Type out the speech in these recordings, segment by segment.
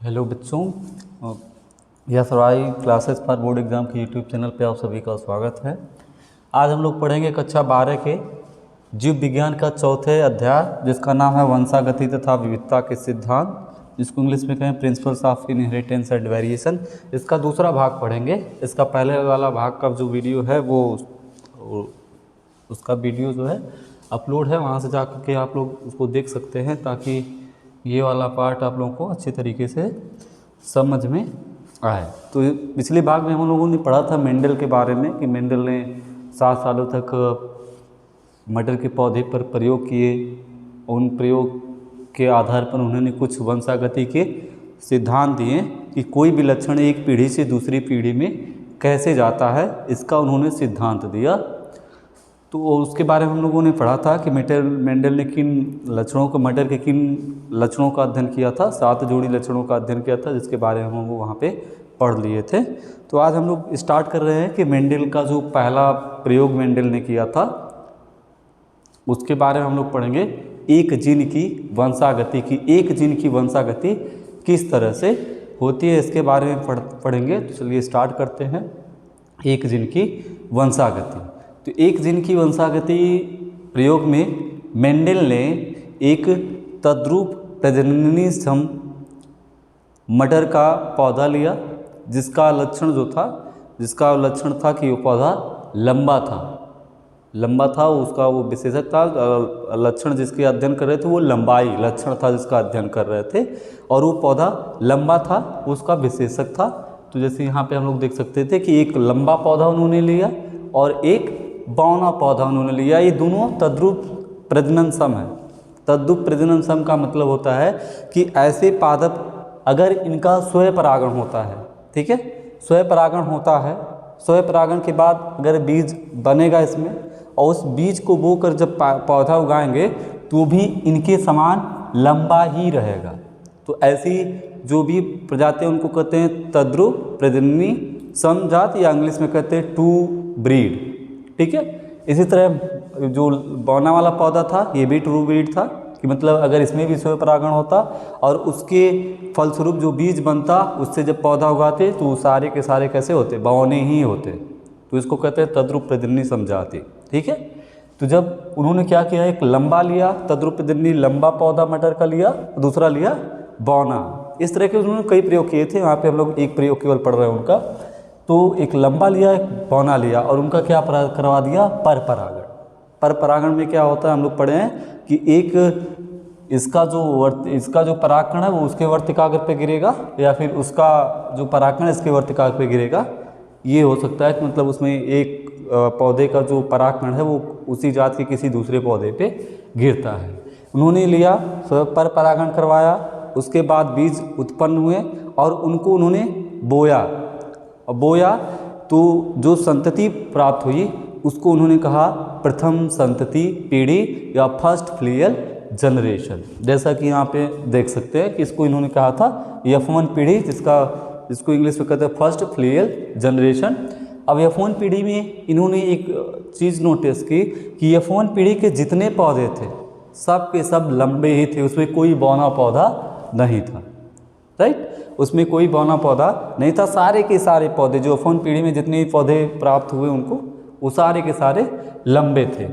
Hello बच्चों, यह सरवाई classes for board exam के यूट्यूब चैनल पे आप सभी का स्वागत है। आज हम लोग पढ़ेंगे कक्षा 12 के जीव विज्ञान का चौथे अध्याय, जिसका नाम है वंशागति तथा विविधता के सिद्धांत, जिसको इंग्लिश में कहें principles of inheritance and variation. इसका दूसरा भाग पढ़ेंगे। इसका पहले वाला भाग का जो वीडियो है वो उसका वीडियो जो है अपलोड है, वहाँ से जा कर के आप लोग उसको देख सकते हैं, ताकि ये वाला पार्ट आप लोगों को अच्छे तरीके से समझ में आए। तो पिछले भाग में हम लोगों ने पढ़ा था मेंडल के बारे में कि मेंडल ने 7 सालों तक मटर के पौधे पर प्रयोग किए। उन प्रयोग के आधार पर उन्होंने कुछ वंशागति के सिद्धांत दिए कि कोई भी लक्षण एक पीढ़ी से दूसरी पीढ़ी में कैसे जाता है, इसका उन्होंने सिद्धांत दिया। तो उसके बारे में हम लोगों ने पढ़ा था कि मेंडल ने किन लक्षणों को, मटर के किन लक्षणों का अध्ययन किया था। 7 जोड़ी लक्षणों का अध्ययन किया था, जिसके बारे में हम लोग वहाँ पे पढ़ लिए थे। तो आज हम लोग स्टार्ट कर रहे हैं कि मेंडल का जो पहला प्रयोग मेंडल ने किया था उसके बारे में हम लोग पढ़ेंगे। एक जीन की वंशागति की, एक जीन की वंशागति किस तरह से होती है, इसके बारे में पढ़ेंगे। तो चलिए स्टार्ट करते हैं। एक जीन की वंशागति। तो एक जीन की वंशागति प्रयोग में मेंडल ने एक तद्रुप प्रजननी सम मटर का पौधा लिया, जिसका लक्षण था कि वो पौधा लंबा था। उसका वो विशेषक था, लक्षण जिसके अध्ययन कर रहे थे वो लंबाई लक्षण था जिसका अध्ययन कर रहे थे, और वो पौधा लंबा था, उसका विशेषक था। तो जैसे यहाँ पे हम लोग देख सकते थे कि एक लंबा पौधा उन्होंने लिया और एक बौना पौधा उन्होंने लिया। ये दोनों तद्रुप प्रजनन सम है। तद्रुप प्रजनन सम का मतलब होता है कि ऐसे पादप अगर इनका स्वयं परागण होता है, ठीक है, स्वयं परागण होता है, स्वयं परागण के बाद अगर बीज बनेगा इसमें, और उस बीज को बोकर जब पौधा उगाएंगे तो भी इनके समान लंबा ही रहेगा। तो ऐसी जो भी प्रजाति उनको कहते हैं तद्रुप प्रजननी समजात, या इंग्लिश में कहते हैं टू ब्रीड, ठीक है। इसी तरह जो बौना वाला पौधा था ये भी ट्रू ब्रीड था, कि मतलब अगर इसमें भी स्वयं परागण होता और उसके फलस्वरूप जो बीज बनता उससे जब पौधा उगाते तो सारे के सारे कैसे होते, बौने ही होते। तो इसको कहते हैं तद्रुप प्रजननी समझाती, ठीक है। तो जब उन्होंने क्या किया, एक लंबा लिया तद्रुप प्रजननी लंबा पौधा मटर का लिया, दूसरा लिया बौना। इस तरह के उन्होंने कई प्रयोग किए थे। वहाँ पे हम लोग एक प्रयोग केवल पढ़ रहे हैं उनका। तो एक लंबा लिया एक बौना लिया, और उनका क्या करवा दिया, पर परागण। पर परागण में क्या होता है, हम लोग पढ़े हैं कि एक इसका जो परागकण है वो उसके वर्तिकाग्र पे गिरेगा, या फिर उसका जो परागकण है इसके वर्तिकाग्र पे गिरेगा। ये हो सकता है कि मतलब उसमें एक पौधे का जो परागकण है वो उसी जात के किसी दूसरे पौधे पे गिरता है। उन्होंने लिया, पर परागण करवाया, उसके बाद बीज उत्पन्न हुए और उनको उन्होंने बोया तो जो संतति प्राप्त हुई उसको उन्होंने कहा प्रथम संतति पीढ़ी या फर्स्ट फ्लियल जनरेशन। जैसा कि यहाँ पे देख सकते हैं कि इसको इन्होंने कहा था F1 पीढ़ी, जिसको इंग्लिश में कहते हैं फर्स्ट फ्लियल जनरेशन। अब F1 पीढ़ी में इन्होंने एक चीज़ नोटिस की कि F1 पीढ़ी के जितने पौधे थे सब के सब लंबे ही थे, उसमें कोई बौना पौधा नहीं था, राइट। उसमें कोई बौना पौधा नहीं था। सारे के सारे पौधे जो F1 पीढ़ी में जितने पौधे प्राप्त हुए उनको, वो सारे के सारे लंबे थे।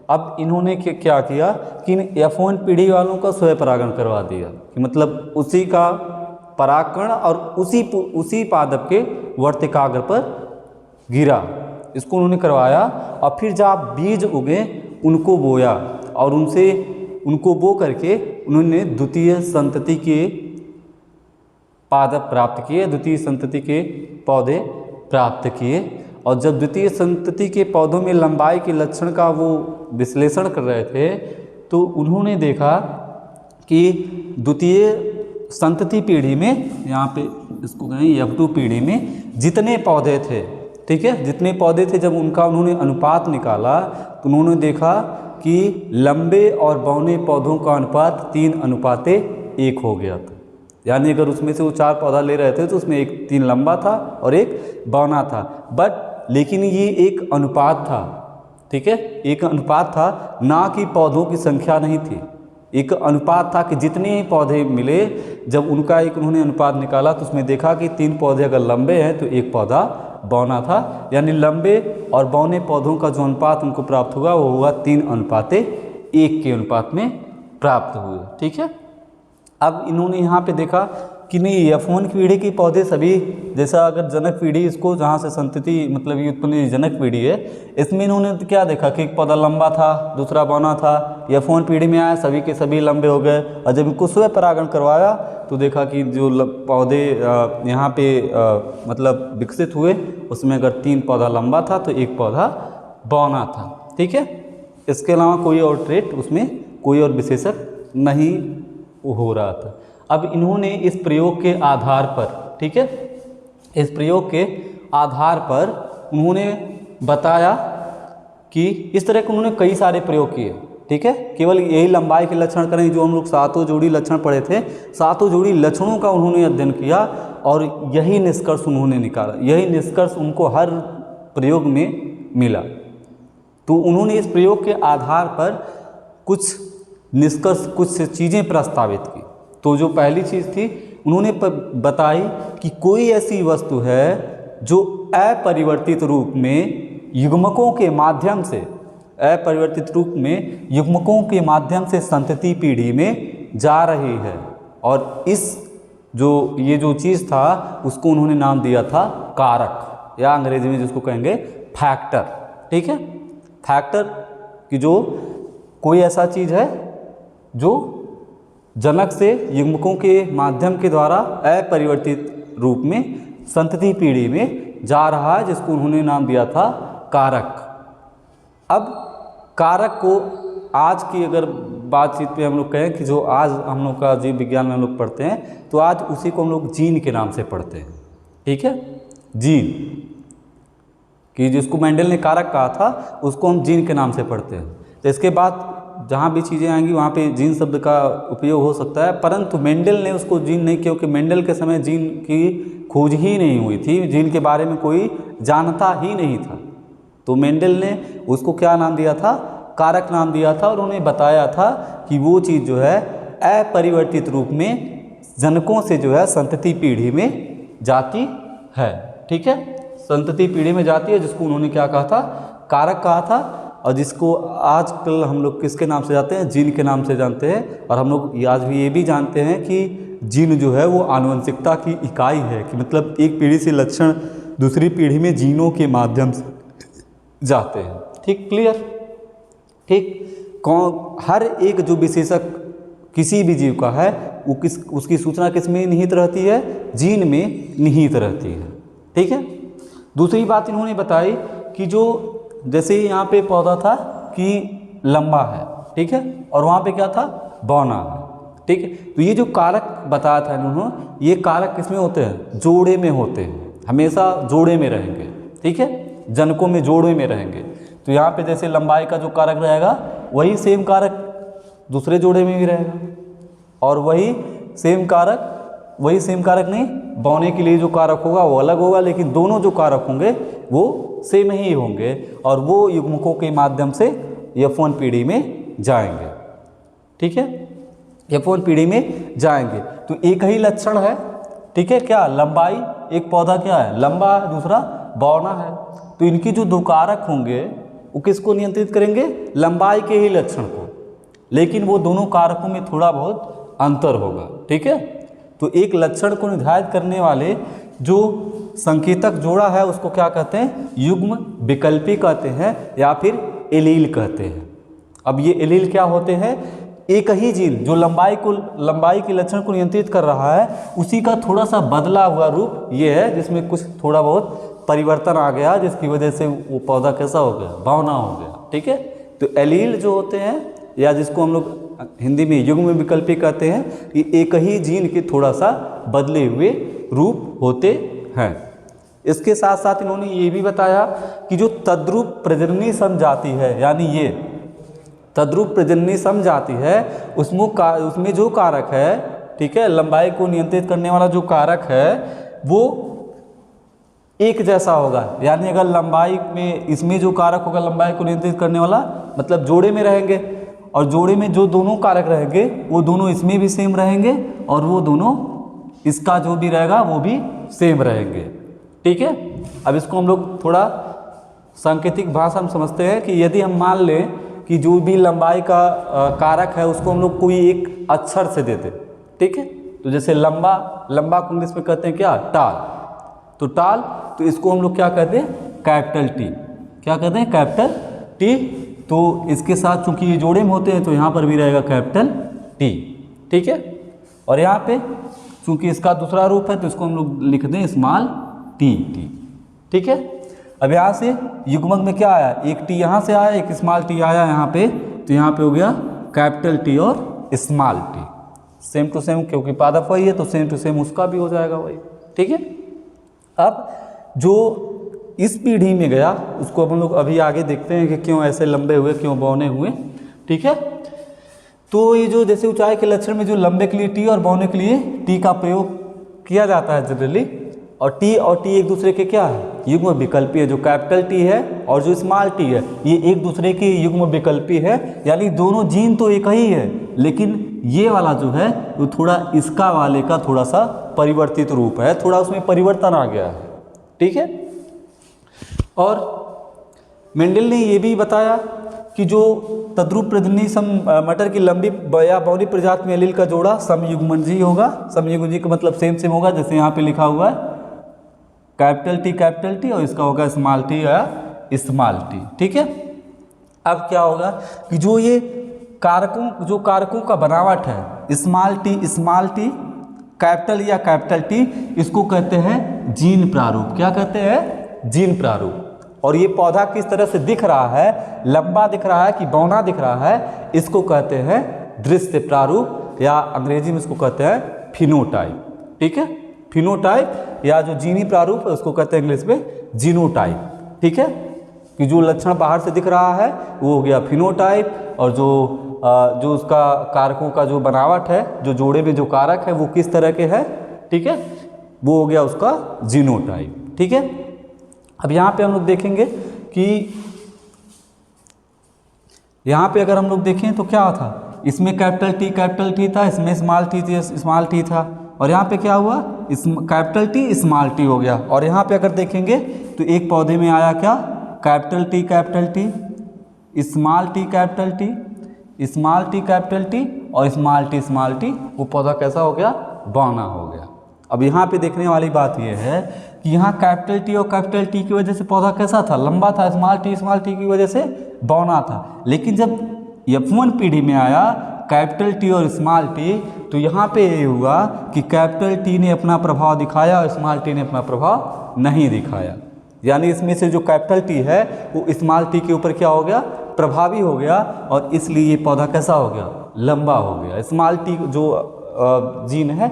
अब इन्होंने क्या किया कि इन F1 पीढ़ी वालों का स्वयं परागण करवा दिया, कि मतलब उसी का परागकण और उसी पादप के वर्तिकाग्र पर गिरा, इसको उन्होंने करवाया। और फिर जब बीज उगे उनको बोया, और उनको बो करके उन्होंने द्वितीय संतति के पादप प्राप्त किए, द्वितीय संतति के पौधे प्राप्त किए। और जब द्वितीय संतति के पौधों में लंबाई के लक्षण का वो विश्लेषण कर रहे थे तो उन्होंने देखा कि द्वितीय संतति पीढ़ी में, यहाँ पे इसको कहें F2 पीढ़ी में जितने पौधे थे, ठीक है, जितने पौधे थे, जब उनका उन्होंने अनुपात निकाला तो उन्होंने देखा कि लंबे और बौने पौधों का अनुपात 3:1 हो गया था। यानी अगर उसमें से वो 4 पौधा ले रहे थे तो उसमें 3 लंबा था और 1 बौना था। लेकिन ये एक अनुपात था, ठीक है, एक अनुपात था, ना कि पौधों की संख्या नहीं थी। एक अनुपात था कि जितने ही पौधे मिले, जब उनका एक उन्होंने अनुपात निकाला तो उसमें देखा कि 3 पौधे अगर लंबे हैं तो एक पौधा बौना था, यानी लंबे और बौने पौधों का जो अनुपात उनको प्राप्त हुआ वो हुआ 3:1 के अनुपात में प्राप्त हुए। ठीक है। अब इन्होंने यहाँ पे देखा कि नहीं, F1 पीढ़ी के पौधे सभी, जैसा अगर जनक पीढ़ी इसको जहाँ से संतति मतलब ये उत्पन्न जनक पीढ़ी है, इसमें इन्होंने क्या देखा कि एक पौधा लंबा था, दूसरा बौना था। F1 पीढ़ी में आया, सभी के सभी लंबे हो गए, और जब इनको स्व परागण करवाया तो देखा कि जो पौधे यहाँ पे मतलब विकसित हुए उसमें अगर 3 पौधा लंबा था तो एक पौधा बौना था। ठीक है। इसके अलावा कोई और ट्रेट उसमें कोई और विशेषक नहीं हो रहा था। अब इन्होंने इस प्रयोग के आधार पर, ठीक है, इस प्रयोग के आधार पर उन्होंने बताया कि इस तरह के उन्होंने कई सारे प्रयोग किए। ठीक है। केवल यही लंबाई के लक्षण करें, जो हम लोग 7 जोड़ी लक्षण पढ़े थे, 7 जोड़ी लक्षणों का उन्होंने अध्ययन किया और यही निष्कर्ष उन्होंने निकाला, यही निष्कर्ष उनको हर प्रयोग में मिला। तो उन्होंने इस प्रयोग के आधार पर कुछ निष्कर्ष, कुछ चीज़ें प्रस्तावित की। तो जो पहली चीज़ थी उन्होंने बताई कि कोई ऐसी वस्तु है जो अपरिवर्तित रूप में युग्मकों के माध्यम से, अपरिवर्तित रूप में युग्मकों के माध्यम से संतति पीढ़ी में जा रही है, और इस जो ये जो चीज़ था उसको उन्होंने नाम दिया था कारक, या अंग्रेजी में जिसको कहेंगे फैक्टर। ठीक है। फैक्टर कि जो कोई ऐसा चीज़ है जो जनक से युग्मकों के माध्यम के द्वारा अपरिवर्तित रूप में संतति पीढ़ी में जा रहा है, जिसको उन्होंने नाम दिया था कारक। अब कारक को आज की अगर बातचीत पे हम लोग कहें कि जो आज हम लोग का जीव विज्ञान में हम लोग पढ़ते हैं, तो आज उसी को हम लोग जीन के नाम से पढ़ते हैं। ठीक है। जीन कि जिसको मेंडल ने कारक कहा था उसको हम जीन के नाम से पढ़ते हैं। तो इसके बाद जहाँ भी चीज़ें आएंगी वहाँ पे जीन शब्द का उपयोग हो सकता है, परंतु मेंडल ने उसको जीन नहीं, क्योंकि मेंडल के समय जीन की खोज ही नहीं हुई थी, जीन के बारे में कोई जानता ही नहीं था। तो मेंडल ने उसको क्या नाम दिया था, कारक नाम दिया था, और उन्हें बताया था कि वो चीज़ जो है अपरिवर्तित रूप में जनकों से जो है संतति पीढ़ी में जाती है। ठीक है। संतति पीढ़ी में जाती है, जिसको उन्होंने क्या कहा था, कारक कहा था, और जिसको आजकल हम लोग किसके नाम से जानते हैं, जीन के नाम से जानते हैं। और हम लोग आज भी ये भी जानते हैं कि जीन जो है वो आनुवंशिकता की इकाई है, कि मतलब एक पीढ़ी से लक्षण दूसरी पीढ़ी में जीनों के माध्यम से जाते हैं। ठीक, क्लियर। ठीक। हर एक जो विशेषक किसी भी जीव का है वो उसकी सूचना किस में निहित रहती है, जीन में निहित रहती है। ठीक है। दूसरी बात इन्होंने बताई कि जो जैसे यहाँ पे पौधा था कि लंबा है, ठीक है, और वहाँ पे क्या था, बौना है। ठीक है। तो ये जो कारक बताया था इन्होंने, ये कारक किसमें होते हैं, जोड़े में होते हैं, हमेशा जोड़े में रहेंगे। ठीक है। जनकों में जोड़े में रहेंगे। तो यहाँ पे जैसे लंबाई का जो कारक रहेगा वही सेम कारक दूसरे जोड़े में भी रहेगा, और वही सेम कारक नहीं, बौने के लिए जो कारक होगा वो अलग होगा, लेकिन दोनों जो कारक होंगे वो सेम ही होंगे, और वो युग्मकों के माध्यम से F1 पीढ़ी में जाएंगे। ठीक है। F1 पीढ़ी में जाएंगे। तो एक ही लक्षण है। ठीक है। क्या, लंबाई, एक पौधा क्या है, लंबा है, दूसरा बौना है। तो इनकी जो 2 कारक होंगे वो किसको नियंत्रित करेंगे, लंबाई के ही लक्षण को, लेकिन वो दोनों कारकों में थोड़ा बहुत अंतर होगा। ठीक है। तो एक लक्षण को निर्धारित करने वाले जो संकेतक जोड़ा है उसको क्या कहते हैं, युग्म विकल्पी कहते हैं, या फिर एलील कहते हैं। अब ये एलील क्या होते हैं, एक ही जीन जो लंबाई के लक्षण को नियंत्रित कर रहा है, उसी का थोड़ा सा बदला हुआ रूप ये है, जिसमें कुछ थोड़ा बहुत परिवर्तन आ गया, जिसकी वजह से वो पौधा कैसा हो गया, बौना हो गया। ठीक है। तो एलील जो होते हैं, या जिसको हम लोग हिंदी में युग्म विकल्पी कहते हैं, ये एक ही जीन के थोड़ा सा बदले हुए रूप होते हैं। इसके साथ साथ इन्होंने ये भी बताया कि जो तद्रूप प्रजननी समजाति है, यानी ये तद्रूप प्रजननी समजाति है, उसमें जो कारक है, ठीक है, लंबाई को नियंत्रित करने वाला जो कारक है वो एक जैसा होगा। यानी अगर लंबाई में इसमें जो कारक होगा लंबाई को नियंत्रित करने वाला, मतलब जोड़े में रहेंगे, और जोड़े में जो दोनों कारक रहेंगे वो दोनों इसमें भी सेम रहेंगे और वो दोनों इसका जो भी रहेगा वो भी सेम रहेंगे। ठीक है, अब इसको हम लोग थोड़ा सांकेतिक भाषा में समझते हैं कि यदि हम मान लें कि जो भी लंबाई का कारक है उसको हम लोग कोई एक अक्षर से देते, ठीक है, तो जैसे लंबा को इंग्लिश में कहते हैं क्या, टाल, तो टाल, तो इसको हम लोग क्या कहते हैं, कैपिटल टी। क्या कहते हैं, कैपिटल टी। तो इसके साथ चूंकि ये जोड़े में होते हैं तो यहाँ पर भी रहेगा कैपिटल टी। ठीक है, और यहाँ पे चूंकि इसका दूसरा रूप है तो इसको हम लोग लिख दें स्मॉल टी। ठीक है, अब यहाँ से युग्मक में क्या आया, एक टी यहाँ से आया, एक स्मॉल टी आया यहाँ पे, तो यहाँ पे हो गया कैपिटल टी और small T, same to same, क्योंकि पादप वही है तो सेम टू सेम उसका भी हो जाएगा वही। ठीक है, अब जो इस पीढ़ी में गया उसको हम लोग अभी आगे देखते हैं कि क्यों ऐसे लंबे हुए, क्यों बौने हुए। ठीक है, तो ये जो जैसे ऊंचाई के लक्षण में जो लंबे के लिए टी और बौने के लिए टी का प्रयोग किया जाता है जनरली, और टी एक दूसरे के क्या है, युग्म विकल्पी है। जो कैपिटल टी है और जो स्मॉल टी है ये एक दूसरे की युग्म विकल्पी है, यानी दोनों जीन तो एक ही है, लेकिन ये वाला जो है वो थोड़ा इसका वाले का थोड़ा सा परिवर्तित रूप है, थोड़ा उसमें परिवर्तन आ गया है। ठीक है, और मेंडल ने ये भी बताया कि जो तद्रुप प्रजननी सम मटर की लंबी या बौनी प्रजाति में एलील का जोड़ा समयुग्मजी होगा। समयुग्मजी का मतलब सेम होगा, जैसे यहाँ पे लिखा हुआ है कैपिटल टी और इसका होगा स्मॉल टी या स्मॉल टी। ठीक है, अब क्या होगा कि जो ये कारकों का बनावट है स्मॉल टी कैपिटल या कैपिटल टी, इसको कहते हैं जीन प्रारूप। क्या कहते हैं, जीन प्रारूप। और ये पौधा किस तरह से दिख रहा है, लंबा दिख रहा है कि बौना दिख रहा है, इसको कहते हैं दृश्य प्रारूप, या अंग्रेजी में इसको कहते हैं फिनोटाइप। ठीक है, फिनोटाइप या जो जीनी प्रारूप है उसको कहते हैं इंग्लिश में जीनोटाइप। ठीक है, कि जो लक्षण बाहर से दिख रहा है वो हो गया फिनोटाइप, और जो उसका कारकों का जो बनावट है, जो जोड़े में जो कारक है वो किस तरह के है, ठीक है, वो हो गया उसका जीनोटाइप। ठीक है, अब यहाँ पे हम लोग देखेंगे कि यहाँ पे अगर हम लोग देखें तो क्या था, इसमें कैपिटल टी था, इसमें स्मॉल टी था, और यहाँ पे क्या हुआ, कैपिटल टी स्मॉल टी हो गया। और यहाँ पे अगर देखेंगे तो एक पौधे में आया क्या, capital T small T capital T capital T और स्मॉल टी, वो पौधा कैसा हो गया, बौना हो गया। अब यहाँ पे देखने वाली बात यह है कि यहाँ कैपिटल टी और कैपिटल टी की वजह से पौधा कैसा था, लंबा था, स्मॉल टी की वजह से बौना था। लेकिन जब F1 पीढ़ी में आया कैपिटल टी और स्मॉल टी, तो यहाँ पे ये हुआ कि कैपिटल टी ने अपना प्रभाव दिखाया और स्मॉल टी ने अपना प्रभाव नहीं दिखाया। यानी इसमें से जो कैपिटल टी है वो स्मॉल टी के ऊपर क्या हो गया, प्रभावी हो गया, और इसलिए ये पौधा कैसा हो गया, लंबा हो गया। स्मॉल टी जो जीन है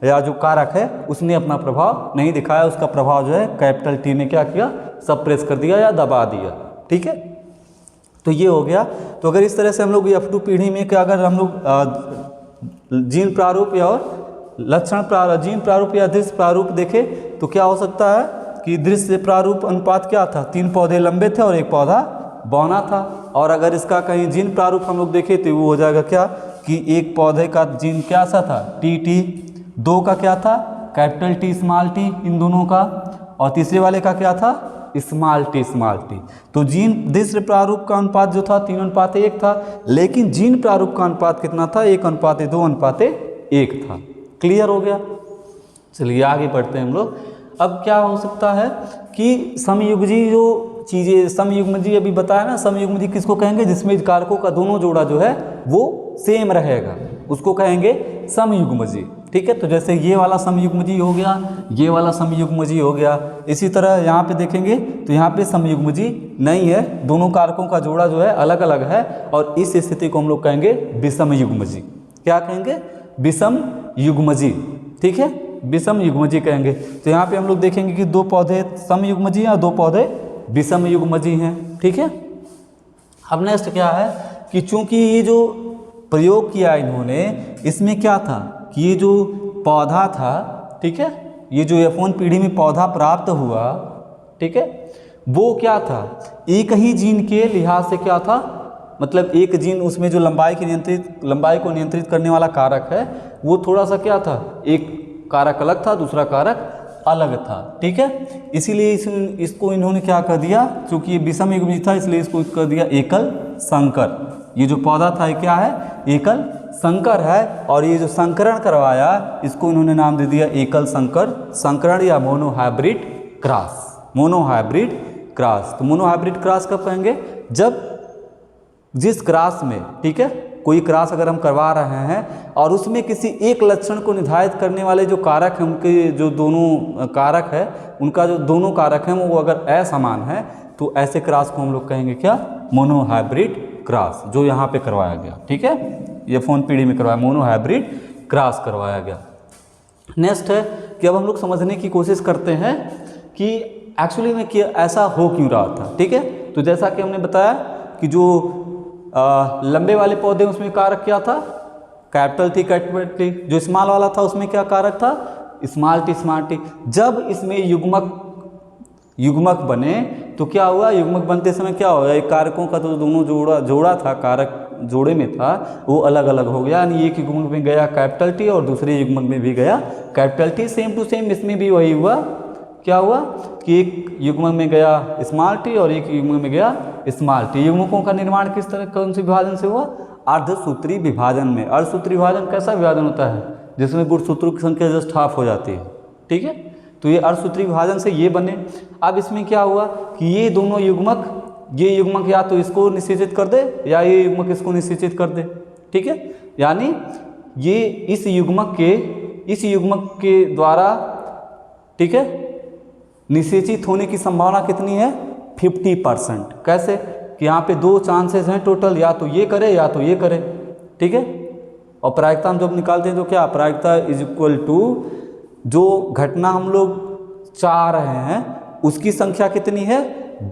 या जो कारक है उसने अपना प्रभाव नहीं दिखाया, उसका प्रभाव जो है कैपिटल टी ने क्या किया, सप्रेस कर दिया या दबा दिया। ठीक है, तो ये हो गया। तो अगर इस तरह से हम लोग F2 पीढ़ी में क्या, अगर हम लोग जीन प्रारूप या जीन प्रारूप या दृश्य प्रारूप देखें तो क्या हो सकता है कि दृश्य प्रारूप अनुपात क्या था, 3 पौधे लंबे थे और 1 पौधा बौना था। और अगर इसका कहीं जीन प्रारूप हम लोग देखें तो वो हो जाएगा क्या कि एक पौधे का जीन क्या सा था, टी, 2 का क्या था, कैपिटल टी स्मॉल टी इन दोनों का, और तीसरे वाले का क्या था, स्मॉल टी। तो जीन दृश्य प्रारूप का अनुपात जो था 3:1 था, लेकिन जीन प्रारूप का अनुपात कितना था, 1:2:1 था। क्लियर हो गया। चलिए आगे बढ़ते हैं हम लोग। अब क्या हो सकता है कि समयुग्मजी जो चीज़ें, समयुग्मजी अभी बताया ना, समयुग्मजी किसको कहेंगे, जिसमें कारकों का दोनों जोड़ा जो है वो सेम रहेगा, उसको कहेंगे समयुग्मजी। ठीक है, तो जैसे ये वाला समयुग्मजी हो गया, ये वाला समयुग्मजी हो गया। इसी तरह यहाँ पे देखेंगे तो यहाँ पे समयुग्मजी नहीं है, दोनों कारकों का जोड़ा जो है अलग अलग है, और इस स्थिति को हम लोग कहेंगे विषम युग्मजी। क्या कहेंगे, विषम युग्मजी। ठीक है, विषम युग्मजी कहेंगे। तो यहाँ पे हम लोग देखेंगे कि 2 पौधे समयुग्मजी हैं और 2 पौधे विषम युग्मजी हैं। ठीक है, अब नेक्स्ट क्या है कि चूंकि ये जो प्रयोग किया इन्होंने, इसमें क्या था कि ये जो पौधा था, ठीक है, ये जो F1 पीढ़ी में पौधा प्राप्त हुआ, ठीक है, वो क्या था, एक ही जीन के लिहाज से क्या था, मतलब एक जीन उसमें जो लंबाई को नियंत्रित करने वाला कारक है वो थोड़ा सा क्या था, एक कारक अलग था, दूसरा कारक अलग था, ठीक है। इसीलिए इसको इन्होंने क्या कर दिया, क्योंकि ये विषम युग्मित था इसलिए इसको कर दिया एकल संकर। ये जो पौधा था ये क्या है, एकल संकर है, और ये जो संकरण करवाया इसको इन्होंने नाम दे दिया एकल संकरण या मोनोहाइब्रिड क्रॉस। मोनोहाइब्रिड क्रॉस, तो मोनोहाइब्रिड क्रॉस कब कहेंगे, जब जिस क्रॉस में, ठीक है, कोई क्रॉस अगर हम करवा रहे हैं और उसमें किसी एक लक्षण को निर्धारित करने वाले जो कारक हैं, उनके जो दोनों कारक है, उनका जो दोनों कारक हैं वो अगर असमान है तो ऐसे क्रॉस को हम लोग कहेंगे क्या, मोनोहाइब्रिड क्रॉस, जो यहाँ पे करवाया गया, ठीक है, ये फोन पीढ़ी में करवाया, मोनोहाइब्रिड क्रॉस करवाया गया। नेक्स्ट है कि अब हम लोग समझने की कोशिश करते हैं कि एक्चुअली में क्या ऐसा हो क्यों रहा था, ठीक है। तो जैसा कि हमने बताया कि जो लंबे वाले पौधे उसमें कारक क्या था, कैपिटल टी, जो स्मॉल वाला था उसमें क्या कारक था, स्मॉल टी। जब इसमें युग्मक बने तो क्या हुआ, युग्मक बनते समय क्या हुआ, एक कारकों का तो दोनों जोड़ा था, कारक जोड़े में था, वो अलग अलग हो गया, यानी एक युग्मक में गया कैपिटल टी और दूसरे युग्मक में भी गया capital T. Same to same इसमें भी वही हुआ, क्या हुआ कि एक युग्मक में गया स्मॉल टी और एक युग्मक में गया स्मॉल टी। युग्मकों का निर्माण किस तरह, कौन से विभाजन से हुआ, अर्धसूत्री विभाजन में। अर्धसूत्री विभाजन कैसा विभाजन होता है, जिसमें गुणसूत्रों की संख्या जस्ट हाफ हो जाती है, ठीक है, तो ये अर्धसूत्री विभाजन से ये बने। अब इसमें क्या हुआ कि ये दोनों युग्मक, ये युग्मक या तो इसको निषेचित कर दे या ये युग्मक इसको निषेचित कर दे, ठीक है, यानी ये इस युग्मक के द्वारा, ठीक है, निषेचित होने की संभावना कितनी है, 50%। कैसे कि यहाँ पे दो चांसेस हैं टोटल, या तो ये करे या तो ये करे, ठीक है। और प्रायिकता हम जब निकालते हैं तो क्या, प्रायिकता इज इक्वल टू जो घटना हम लोग चाह रहे हैं उसकी संख्या कितनी है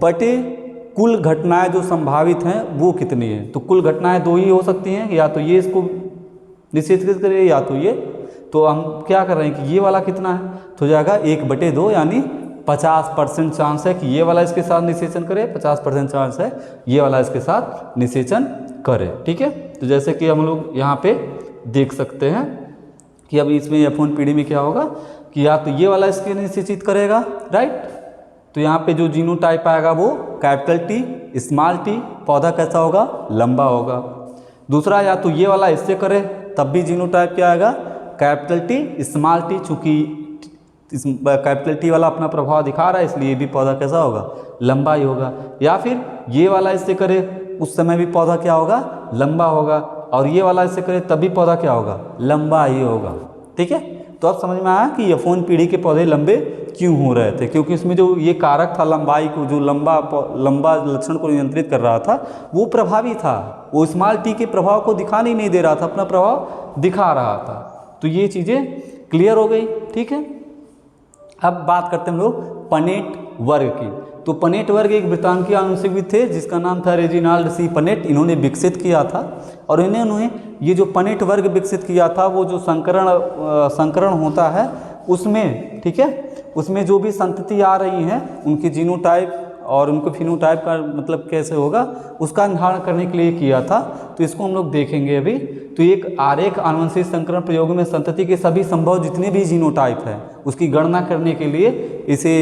बटे कुल घटनाएं जो संभावित हैं वो कितनी है। तो कुल घटनाएं दो ही हो सकती हैं, या तो ये इसको निषेधित करे या तो ये। तो हम क्या कर रहे हैं कि ये वाला कितना है, तो जाएगा 1/2, यानी 50% चांस है कि ये वाला इसके साथ निषेचन करे, 50% चांस है ये वाला इसके साथ निषेचन करे, ठीक है। तो जैसे कि हम लोग यहाँ पे देख सकते हैं कि अब इसमें F1 पीढ़ी में क्या होगा कि या तो ये वाला इसके निषेचित करेगा, राइट, तो यहाँ पे जो जीनोटाइप आएगा वो कैपिटल टी स्मॉल टी, पौधा कैसा होगा, लंबा होगा। दूसरा या तो ये वाला इससे करे तब भी जीनोटाइप क्या आएगा, कैपिटल टी स्मॉल टी, चूँकि कैपिटल टी वाला अपना प्रभाव दिखा रहा है इसलिए ये भी पौधा कैसा होगा, लंबा ही होगा। या फिर ये वाला इससे करे उस समय भी पौधा क्या होगा, लंबा होगा, और ये वाला इससे करे तब भी पौधा क्या होगा, लंबा ही होगा, ठीक है। तो अब समझ में आया कि F1 पीढ़ी के पौधे लंबे क्यों हो रहे थे, क्योंकि इसमें जो ये कारक था लंबाई को, जो लंबा लक्षण को नियंत्रित कर रहा था वो प्रभावी था, वो स्मॉल टी के प्रभाव को दिखाने नहीं दे रहा था, अपना प्रभाव दिखा रहा था। तो ये चीज़ें क्लियर हो गई, ठीक है। अब बात करते हैं हम लोग पनेट वर्ग की। तो पनेट वर्ग एक ब्रितानिकी आनुवंशिकविद थे जिसका नाम था रेजिनाल्ड सी पनेट, इन्होंने विकसित किया था। और इन्होंने ये जो पनेट वर्ग विकसित किया था वो जो संकरण होता है उसमें, ठीक है, उसमें जो भी संतति आ रही हैं उनकी जीनोटाइप और उनको फिनोटाइप का मतलब कैसे होगा उसका निर्धारण करने के लिए किया था। तो इसको हम लोग देखेंगे अभी। तो एक आरेख आनुवंशिक संकरण प्रयोग में संतति के सभी संभव जितने भी जीनोटाइप हैं उसकी गणना करने के लिए इसे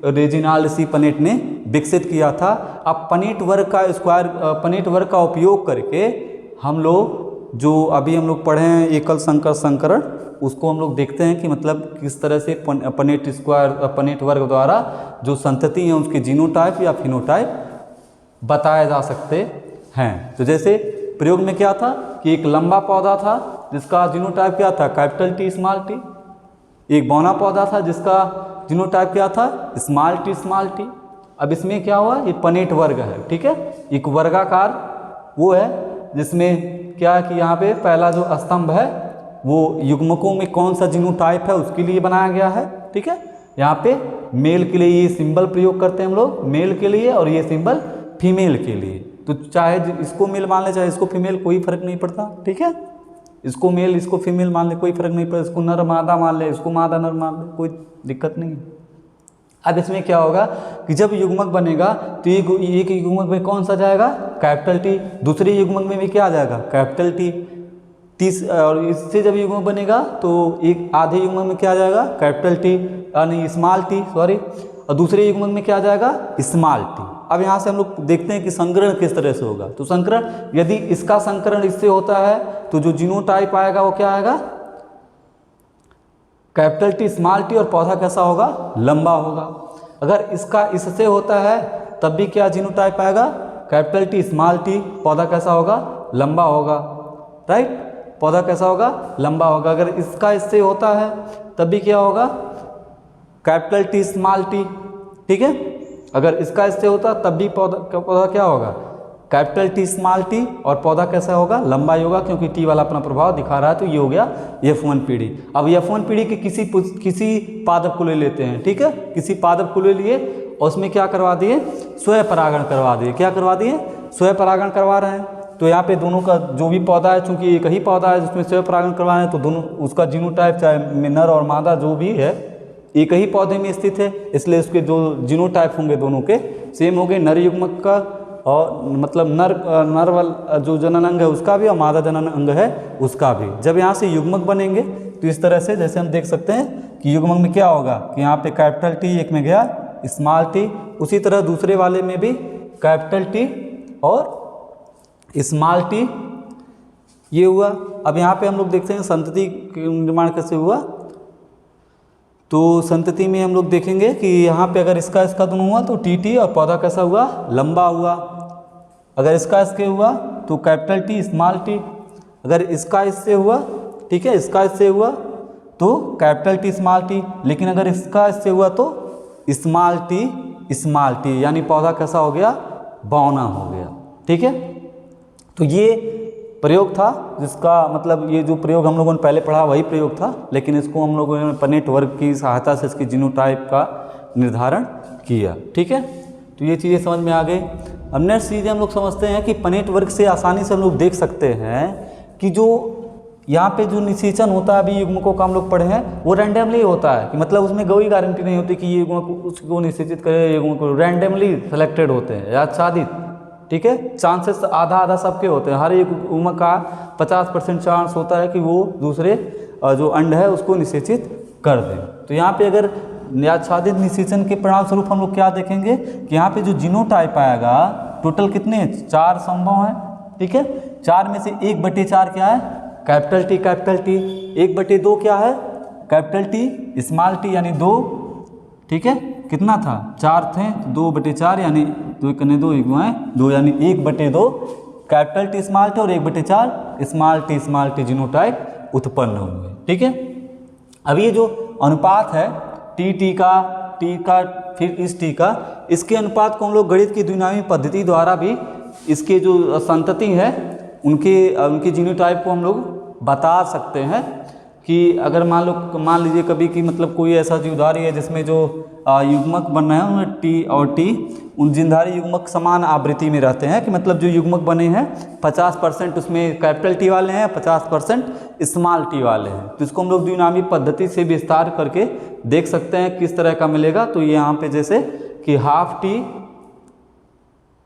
रेजिनाल्ड सी पनेट ने विकसित किया था। अब पनेट वर्ग का उपयोग करके हम लोग जो अभी हम लोग पढ़े हैं एकल संकर संकरण, उसको हम लोग देखते हैं कि मतलब किस तरह से पनेट वर्ग द्वारा जो संतति हैं उसके जीनोटाइप या फिनोटाइप बताए जा सकते हैं। तो जैसे प्रयोग में क्या था कि एक लंबा पौधा था जिसका जीनोटाइप क्या था, कैपिटल टी स्मॉल टी। एक बौना पौधा था जिसका जीनोटाइप क्या था, स्मॉल टी। अब इसमें क्या हुआ, ये पनेट वर्ग है, ठीक है, एक वर्गाकार वो है जिसमें क्या है कि यहाँ पे पहला जो स्तंभ है वो युग्मकों में कौन सा जीनोटाइप है उसके लिए बनाया गया है, ठीक है। यहाँ पे मेल के लिए ये सिंबल प्रयोग करते हैं हम लोग, मेल के लिए, और ये सिंबल फीमेल के लिए। तो चाहे इसको मेल मान ले चाहे इसको फीमेल, कोई फर्क नहीं पड़ता, ठीक है। इसको मेल इसको फीमेल मान ले कोई फर्क नहीं पड़ता, इसको नर मादा मान ले, इसको मादा नर मान ले, कोई दिक्कत नहीं है। अब इसमें क्या होगा कि जब युग्मक बनेगा तो एक युग्मक में कौन सा जाएगा, कैपिटल टी, दूसरे युग्मक में भी क्या आ जाएगा, कैपिटल टी, और इससे जब युग्मक बनेगा तो एक आधे युग्मक में क्या आ जाएगा, कैपिटल टी यानी स्मॉल टी, सॉरी, और दूसरे युग्मक में क्या आ जाएगा, स्मॉल टी। अब यहाँ से हम लोग देखते हैं कि संकरण किस तरह से होगा। तो संकरण, यदि इसका संकरण इससे होता है तो जो जीनोटाइप आएगा वो क्या आएगा, कैपिटल टी स्मॉल टी, और पौधा कैसा होगा, लंबा होगा। अगर इसका इससे होता है तब भी क्या जीनोटाइप आएगा, कैपिटल टी स्मॉल टी, पौधा कैसा होगा, लंबा होगा, राइट, पौधा कैसा होगा, लंबा होगा। अगर इसका इससे होता है तब भी क्या होगा, कैपिटल टी स्मॉल टी, ठीक है। अगर इसका इससे होता तब भी पौधा क्या होगा, कैपिटल टी स्मॉल टी, और पौधा कैसा होगा, लंबा ही होगा, क्योंकि टी वाला अपना प्रभाव दिखा रहा है। तो ये हो गया F1 पीढ़ी। अब F1 पीढ़ी के किसी पादप को ले लेते हैं, ठीक है, किसी पादप को ले लिए और उसमें क्या करवा दिए, स्वयं परागण करवा दिए। क्या करवा दिए, स्वयं परागण करवा रहे हैं। तो यहाँ पे दोनों का जो भी पौधा है, चूंकि एक ही पौधा है जिसमें स्वयं परागण करवा रहे हैं, तो दोनों उसका जीनोटाइप चाहे नर और मादा जो भी है एक ही पौधे में स्थित है, इसलिए उसके जो जीनोटाइप होंगे दोनों के सेम होंगे, नर युग्मक का और मतलब नर वाला जो जनन अंग है उसका भी और मादा जनन अंग है उसका भी। जब यहाँ से युग्मक बनेंगे तो इस तरह से जैसे हम देख सकते हैं कि युग्मक में क्या होगा कि यहाँ पे कैपिटल टी एक में गया स्मॉल टी, उसी तरह दूसरे वाले में भी कैपिटल टी और स्मॉल टी, ये हुआ। अब यहाँ पे हम लोग देखते हैं संतति निर्माण कैसे हुआ। तो संतति में हम लोग देखेंगे कि यहाँ पे अगर इसका दोनों हुआ तो टी और पौधा कैसा हुआ, लंबा हुआ। अगर इसका इसके हुआ तो कैपिटल टी स्मॉल टी। अगर इसका इससे हुआ, ठीक है, इसका इससे हुआ तो कैपिटल टी स्मॉल टी। लेकिन अगर इसका इससे हुआ तो स्मॉल टी, यानी पौधा कैसा हो गया, बौना हो गया, ठीक है। तो ये प्रयोग था, जिसका मतलब ये जो प्रयोग हम लोगों ने पहले पढ़ा वही प्रयोग था, लेकिन इसको हम लोगों ने पनेट वर्ग की सहायता से इसकी जीनोटाइप का निर्धारण किया, ठीक है। तो ये चीज़ें समझ में आ गई। अब नेक्स्ट चीज़ें हम लोग समझते हैं कि पनेट वर्ग से आसानी से हम लोग देख सकते हैं कि जो यहाँ पे जो निषेचन होता है, अभी युग्मकों का हम लोग पढ़े हैं, वो रैंडमली होता है, कि मतलब उसमें कोई गारंटी नहीं होती कि ये युग्मक उसको निषेचित करे, युग्मक रैंडमली सेलेक्टेड होते हैं या आच्छादित, ठीक है। चांसेस आधा आधा सबके होते हैं, हर एक युग्मक का 50% चांस होता है कि वो दूसरे जो अंड है उसको निषेचित कर दें। तो यहाँ पे अगर आच्छादित निषेचन के परिणाम स्वरूप हम लोग क्या देखेंगे कि यहाँ पे जो जीनोटाइप आएगा टोटल कितने 4 संभव हैं, ठीक है। 4 में से 1/4 क्या है, कैपिटल टी, 1/2 क्या है, कैपिटल टी स्मॉल टी, यानी 2, ठीक है। कितना था, 4 थे, 2/4 यानी 2 कने 2 1 2, यानी 1/2 कैपिटल टी स्मॉल टी और 1/4 स्मॉल टी जीनोटाइप उत्पन्न हुए, ठीक है। अब ये जो अनुपात है टी का फिर इस टी का, इसके अनुपात को हम लोग गणित की द्विनामी पद्धति द्वारा भी इसके जो संतति है उनके जीनोटाइप को हम लोग बता सकते हैं। कि अगर मान लीजिए कभी कि मतलब कोई ऐसा जीवधारी है जिसमें जो युग्मक बन रहे हैं उनमें टी और टी उन जिनधारी युग्मक समान आवृत्ति में रहते हैं, कि मतलब जो युग्मक बने हैं 50% उसमें कैपिटल टी वाले हैं, 50% स्मॉल टी वाले हैं। तो इसको हम लोग द्विनामी पद्धति से विस्तार करके देख सकते हैं किस तरह का मिलेगा। तो ये यहाँ पे जैसे कि हाफ टी,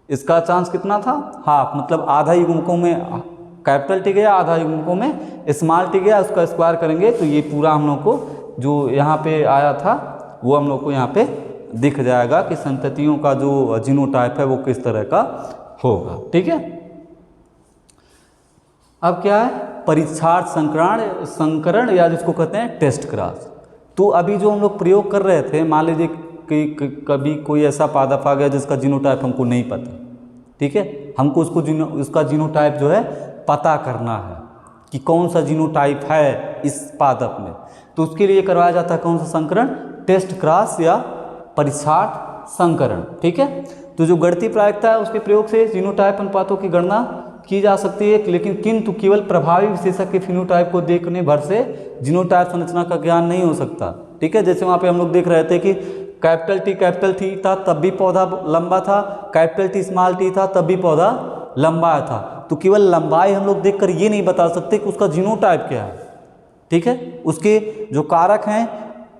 इसका चांस कितना था, हाफ, मतलब आधा युग्मकों में कैपिटल टी गया, आधा युग्मकों में स्मॉल टी गया, उसका स्क्वायर करेंगे तो ये पूरा हम लोग को जो यहाँ पे आया था वो हम लोग को यहाँ पे दिख जाएगा कि संततियों का जो जीनोटाइप है वो किस तरह का होगा, ठीक है। अब क्या है, परीक्षार्थ संकरण या जिसको कहते हैं टेस्ट क्रॉस। तो अभी जो हम लोग प्रयोग कर रहे थे, मान लीजिए कि कभी कोई ऐसा पादप आ गया जिसका जीनोटाइप हमको नहीं पता, ठीक है, हमको उसका जीनोटाइप जो है पता करना है कि कौन सा जीनोटाइप है इस पादप में। तो उसके लिए करवाया जाता है कौन सा संकरण, टेस्ट क्रॉस या परीक्षार्थ संकरण, ठीक है। तो जो गणितीय प्रायिकता है उसके प्रयोग से जीनोटाइप अनुपातों की गणना की जा सकती है, लेकिन किंतु केवल प्रभावी विशेषक के फिनोटाइप को देखने भर से जीनोटाइप संरचना का ज्ञान नहीं हो सकता, ठीक है। जैसे वहाँ पे हम लोग देख रहे थे कि कैपिटल टी था तब भी पौधा लंबा था, कैपिटल टी स्मॉल टी था तब भी पौधा लंबा था। तो केवल लंबाई हम लोग देखकर ये नहीं बता सकते कि उसका जीनोटाइप क्या है, ठीक है। उसके जो कारक हैं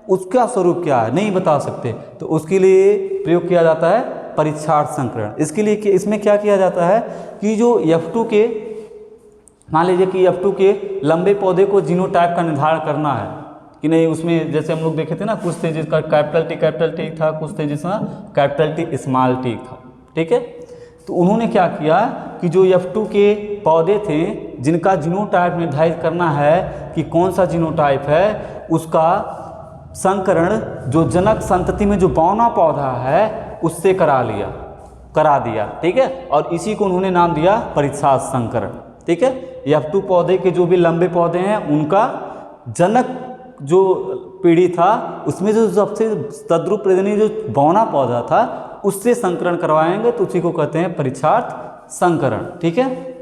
उसका स्वरूप क्या है नहीं बता सकते, तो उसके लिए प्रयोग किया जाता है परीक्षार्थ संकरण। इसके लिए इसमें क्या किया जाता है कि जो F2 के, मान लीजिए कि F2 के लंबे पौधे को जीनोटाइप का निर्धारण करना है कि नहीं, उसमें जैसे हम लोग देखे थे ना, कुछ थे जिसका कैपिटल टी था, कुछ थे जिसका कैपिटल टी स्मॉल टी था, ठीक है। तो उन्होंने क्या किया कि जो F2 के पौधे थे जिनका जीनोटाइप निर्धारित करना है कि कौन सा जीनोटाइप है, उसका संकरण जो जनक संतति में जो बौना पौधा है उससे करा दिया, ठीक है। और इसी को उन्होंने नाम दिया परीक्षार्थ संकरण, ठीक है। F2 पौधे के जो भी लंबे पौधे हैं उनका जनक जो पीढ़ी था उसमें जो सबसे तद्रुप प्रजननीय जो बौना पौधा था उससे संकरण करवाएंगे, तो उसी को कहते हैं परीक्षार्थ संकरण, ठीक है।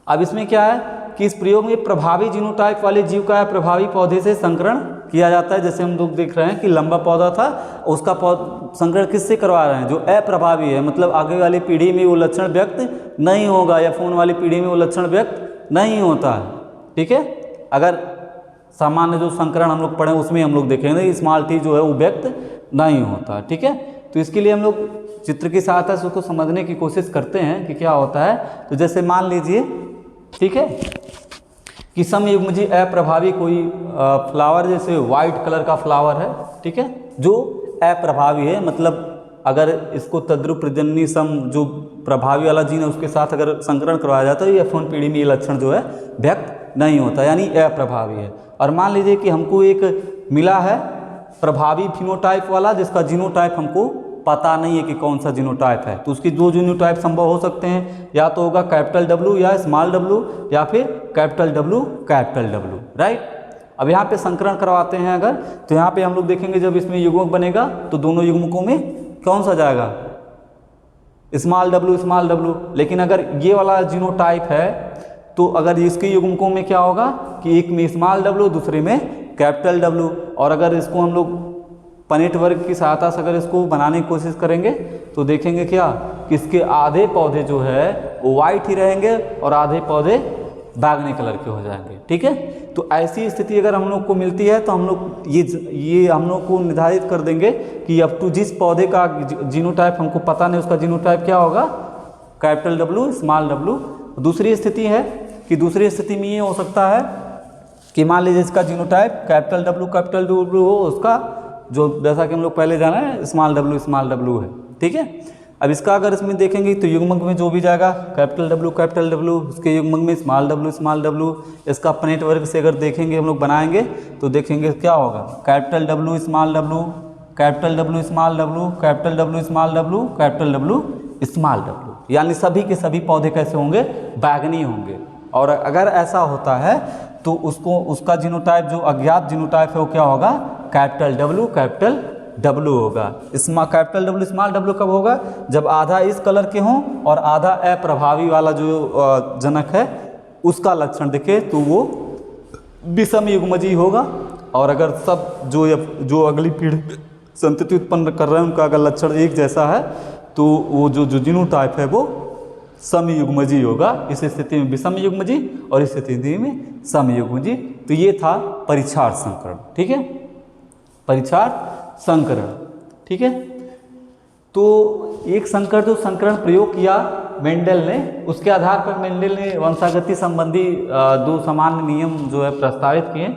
अब इसमें क्या है कि इस प्रयोग में प्रभावी जीनोटाइप वाले जीव का प्रभावी पौधे से संकरण किया जाता है। जैसे हम लोग देख रहे हैं कि लंबा पौधा था, उसका संकरण किससे करवा रहे हैं, जो अप्रभावी है, मतलब आगे वाली पीढ़ी में वो लक्षण व्यक्त नहीं होगा या फोन वाली पीढ़ी में वो लक्षण व्यक्त नहीं होता है, ठीक है। अगर सामान्य जो संकरण हम लोग पढ़े उसमें हम लोग देखेंगे स्मॉल टी जो है वो व्यक्त नहीं होता, ठीक है। तो इसके लिए हम लोग चित्र की सहायता से उसको समझने की कोशिश करते हैं कि क्या होता है। तो जैसे मान लीजिए, ठीक है, कि समयुग्मजी अप्रभावी कोई फ्लावर, जैसे वाइट कलर का फ्लावर है, ठीक है, जो अप्रभावी है, मतलब अगर इसको तद्रुप प्रजननी सम जो प्रभावी वाला जीन है उसके साथ अगर संकरण करवाया जाता है, तो F1 पीढ़ी में ये लक्षण जो है व्यक्त नहीं होता, यानी अप्रभावी है। और मान लीजिए कि हमको एक मिला है प्रभावी फिनोटाइप वाला जिसका जीनोटाइप हमको पता नहीं है कि कौन सा जीनोटाइप है, तो उसकी दो जीनोटाइप संभव हो सकते हैं, या तो होगा कैपिटल W या स्मॉल w, या फिर कैपिटल W, राइट। अब यहाँ पे संकरण करवाते हैं अगर, तो यहाँ पे हम लोग देखेंगे जब इसमें युग्मक बनेगा तो दोनों युग्मकों में कौन सा जाएगा, स्मॉल w। लेकिन अगर ये वाला जीनोटाइप है तो अगर इसके युग्मकों में क्या होगा कि एक में स्मॉल w दूसरे में कैपिटल W, और अगर इसको हम लोग पनेट वर्ग की सहायता से अगर इसको बनाने की कोशिश करेंगे तो देखेंगे क्या कि इसके आधे पौधे जो है वो वाइट ही रहेंगे और आधे पौधे बैंगनी कलर के हो जाएंगे, ठीक है। तो ऐसी स्थिति अगर हम लोग को मिलती है तो हम लोग ये हम लोग को निर्धारित कर देंगे कि अब तो जिस पौधे का जीनोटाइप हमको पता नहीं उसका जीनोटाइप क्या होगा, कैपिटल W स्मॉल w। दूसरी स्थिति है कि दूसरी स्थिति में ये हो सकता है कि मान लीजिए इसका जीनोटाइप कैपिटल W हो, उसका जो जैसा कि हम लोग पहले जाना है स्मॉल w है, ठीक है। अब इसका अगर इसमें देखेंगे तो युग्मक में जो भी जाएगा कैपिटल W, उसके युग्मक में स्मॉल w। इसका पनेट वर्ग से अगर देखेंगे हम लोग बनाएंगे तो देखेंगे क्या होगा, capital W small w, capital W small w, capital W small w, capital W small w, यानी सभी के सभी पौधे कैसे होंगे, बैगनी होंगे। और अगर ऐसा होता है तो उसका जीनोटाइप जो अज्ञात जीनोटाइप है वो क्या होगा, कैपिटल W होगा। कैपिटल W स्मॉल w कब होगा, जब आधा इस कलर के हों और आधा अप्रभावी वाला जो जनक है उसका लक्षण दिखे तो वो विषम युग्मजी होगा। और अगर सब जो अगली पीढ़ी संतति उत्पन्न कर रहे हैं उनका अगर लक्षण एक जैसा है तो वो जो जीनोटाइप है वो समयुग्मजी होगा। इस स्थिति में विषम युग्मजी और इस स्थिति में समयुग्मजी। तो ये था परीक्षार्थ संकरण, ठीक है, परीक्षार्थ संकरण, ठीक है। तो एक संकरण प्रयोग किया मेंडल ने, उसके आधार पर मेंडल ने वंशागति संबंधी दो सामान्य नियम जो है प्रस्तावित किए,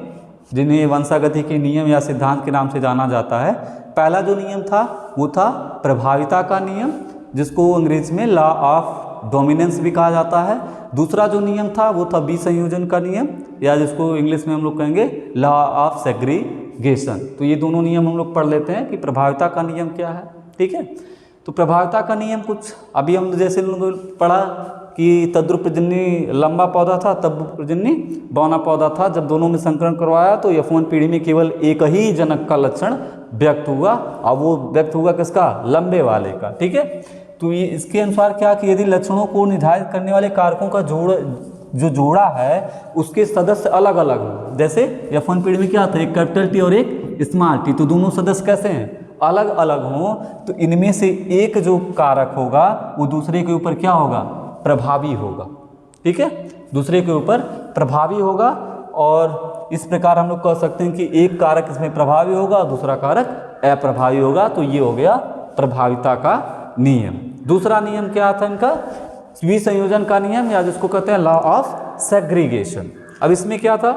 जिन्हें वंशागति के नियम या सिद्धांत के नाम से जाना जाता है। पहला जो नियम था वो था प्रभाविता का नियम, जिसको अंग्रेजी में लॉ ऑफ डोमिनेंस भी कहा जाता है। दूसरा जो नियम था वो था विसंयोजन का नियम, या जिसको इंग्लिश में हम लोग कहेंगे लॉ ऑफ सेग्रीगेशन। तो ये दोनों नियम हम लोग पढ़ लेते हैं कि प्रभाविता का नियम क्या है, ठीक है। तो प्रभाविता का नियम कुछ अभी हम जैसे पढ़ा कि तद्रुप प्रजननी लंबा पौधा था, तद्रुप प्रजननी बौना पौधा था। जब दोनों में संकरण करवाया तो F1 पीढ़ी में केवल एक ही जनक का लक्षण व्यक्त हुआ, और वो व्यक्त हुआ किसका, लंबे वाले का, ठीक है। तो ये इसके अनुसार क्या कि यदि लक्षणों को निर्धारित करने वाले कारकों का जो जोड़ा है उसके सदस्य अलग अलग हो, जैसे F1 पीढ़ी में क्या था, एक कैपिटल T और एक स्मॉल t, तो दोनों सदस्य कैसे हैं, अलग अलग हों, तो इनमें से एक जो कारक होगा वो दूसरे के ऊपर क्या होगा, प्रभावी होगा, ठीक है, दूसरे के ऊपर प्रभावी होगा। और इस प्रकार हम लोग कह सकते हैं कि एक कारक इसमें प्रभावी होगा, दूसरा कारक अप्रभावी होगा। तो ये हो गया प्रभाविता का नियम। दूसरा नियम क्या था इनका, विसंयोजन का नियम, या जिसको कहते हैं लॉ ऑफ सेग्रीगेशन। अब इसमें क्या था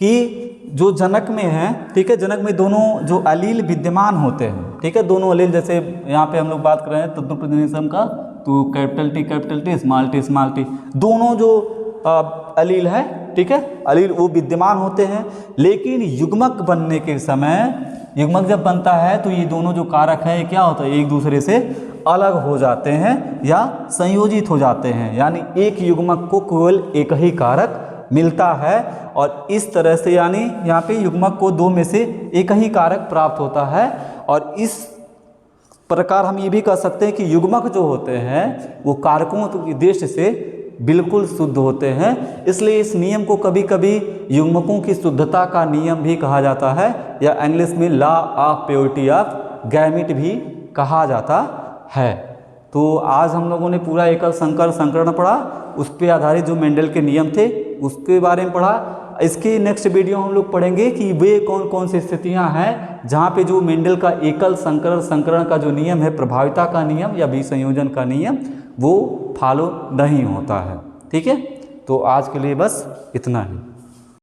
कि जो जनक में है, ठीक है, जनक में दोनों जो अलील विद्यमान होते हैं, ठीक है, दोनों अलील, जैसे यहाँ पे हम लोग बात कर रहे हैं तत्व का, तो कैपिटल टी स्मॉल टी, दोनों जो अलील है, ठीक है, अलील वो विद्यमान होते हैं। लेकिन युग्मक बनने के समय, युग्मक जब बनता है तो ये दोनों जो कारक हैं, ये क्या होता है, एक दूसरे से अलग हो जाते हैं या संयोजित हो जाते हैं। यानी एक युग्मक को केवल एक ही कारक मिलता है, और इस तरह से यानी यहाँ पे युग्मक को दो में से एक ही कारक प्राप्त होता है। और इस प्रकार हम ये भी कह सकते हैं कि युग्मक जो होते हैं वो कारकों की दृष्टि से बिल्कुल शुद्ध होते हैं। इसलिए इस नियम को कभी कभी युग्मकों की शुद्धता का नियम भी कहा जाता है, या इंग्लिश में law of purity of gamete भी कहा जाता है। तो आज हम लोगों ने पूरा एकल संकर संकरण पढ़ा, उस पर आधारित जो मेंडल के नियम थे उसके बारे में पढ़ा। इसकी नेक्स्ट वीडियो हम लोग पढ़ेंगे कि वे कौन कौन सी स्थितियां हैं जहां पे जो मेंडल का एकल संकरण संकरण का जो नियम है, प्रभाविता का नियम या विसंयोजन का नियम, वो फॉलो नहीं होता है। ठीक है, तो आज के लिए बस इतना ही।